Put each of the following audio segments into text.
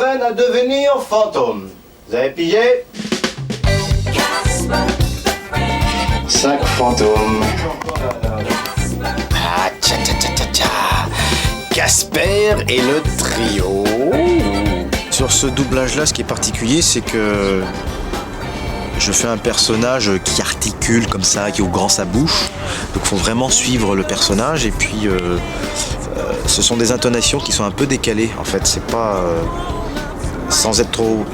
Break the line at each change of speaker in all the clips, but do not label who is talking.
s'entraîne à devenir fantôme. Vous avez pigé? 5 fantômes.
Ah, tcha tcha tcha tcha tcha. Casper et le trio.
Sur ce doublage-là, ce qui est particulier, c'est que je fais un personnage qui articule comme ça, qui ouvre grand sa bouche. Donc il faut vraiment suivre le personnage. Et puis, ce sont des intonations qui sont un peu décalées. En fait, c'est pas sans être trop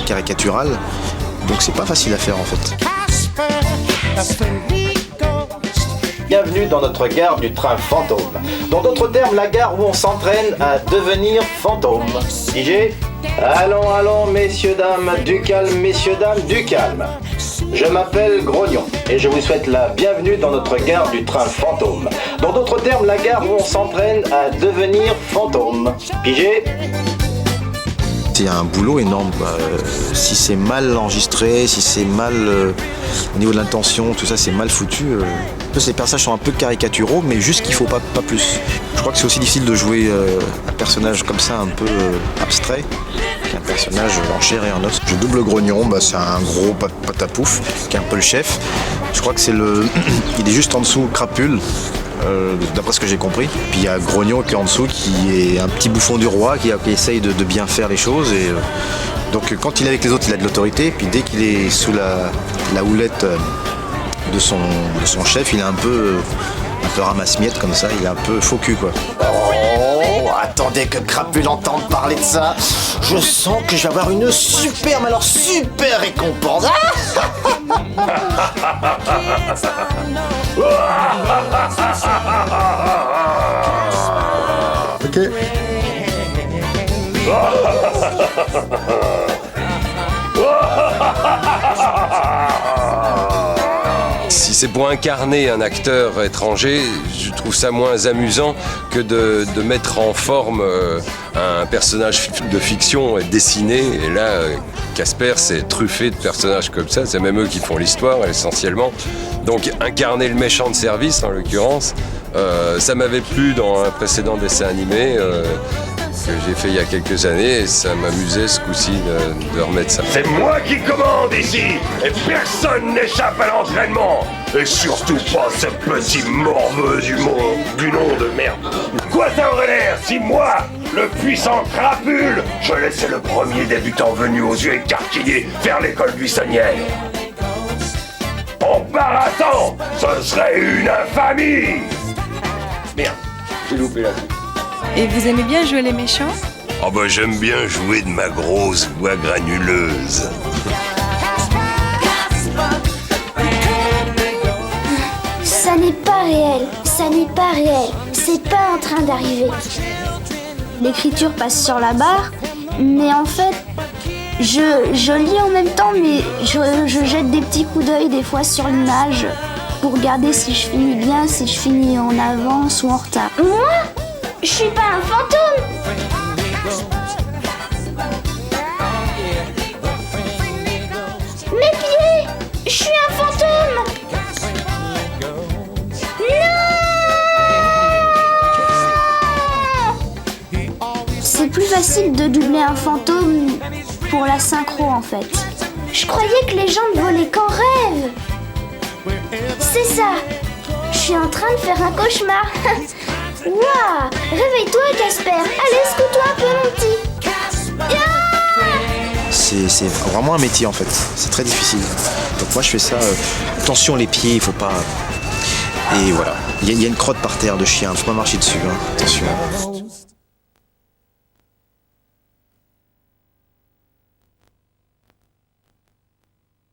caricatural. Donc c'est pas facile à faire en fait.
Bienvenue dans notre gare du train fantôme. Dans d'autres termes, la gare où on s'entraîne à devenir fantôme. DJ? Allons, allons, messieurs, dames, du calme, messieurs, dames, du calme. Je m'appelle Grognon et je vous souhaite la bienvenue dans notre gare du train fantôme. Dans d'autres termes, la gare où on s'entraîne à devenir fantôme. Pigé?
C'est un boulot énorme, quoi. Si c'est mal enregistré, si c'est mal au niveau de l'intention, tout ça c'est mal foutu. Les personnages sont un peu caricaturaux, mais juste qu'il faut pas plus. Je crois que c'est aussi difficile de jouer un personnage comme ça, un peu abstrait, qu'un personnage en chair et en os. Je double Grognon, c'est un gros patapouf, qui est un peu le chef. Je crois que c'est il est juste en dessous Crapule. D'après ce que j'ai compris. Puis il y a Grognon qui est en dessous, qui est un petit bouffon du roi, qui essaye de bien faire les choses. Et, donc quand il est avec les autres, il a de l'autorité. Puis dès qu'il est sous la houlette de son chef, il est un peu ramasse-miettes comme ça, il est un peu faux cul, quoi.
Oh, attendez que Crapule entende parler de ça. Je sens que je vais avoir une super, mais alors super récompense.
Ok.
Si c'est pour incarner un acteur étranger, je trouve ça moins amusant que de mettre en forme un personnage de fiction dessiné. Et là, Casper, c'est truffé de personnages comme ça. C'est même eux qui font l'histoire, essentiellement. Donc, incarner le méchant de service, en l'occurrence, ça m'avait plu dans un précédent dessin animé que j'ai fait il y a quelques années, et ça m'amusait ce coup-ci de remettre ça.
C'est moi qui commande ici, et personne n'échappe à l'entraînement. Et surtout pas ce petit morveux du nom de merde. Quoi ça aurait l'air si moi, le puissant Crapule, je laissais le premier débutant venu aux yeux écarquillés faire l'école buissonnière? En baratant, ce serait une infamie. Merde, j'ai loupé la suite.
Et vous aimez bien jouer les méchants?
Ah bah j'aime bien jouer de ma grosse voix granuleuse.
Ça n'est pas réel, ça n'est pas réel, c'est pas en train d'arriver. L'écriture passe sur la barre, mais en fait, je lis en même temps, mais je jette des petits coups d'œil des fois sur l'image pour regarder si je finis bien, si je finis en avance ou en retard. Moi ? Je suis pas un fantôme! Mes pieds! Je suis un fantôme! Non! C'est plus facile de doubler un fantôme pour la synchro en fait. Je croyais que les gens ne volaient qu'en rêve! C'est ça! Je suis en train de faire un cauchemar! Waouh! Réveille-toi, Casper! Allez, secoue-toi un peu, mon petit!
C'est vraiment un métier en fait, c'est très difficile. Donc moi je fais ça, attention les pieds, il faut pas... Et voilà, il y a une crotte par terre de chien, faut pas marcher dessus, hein. Attention.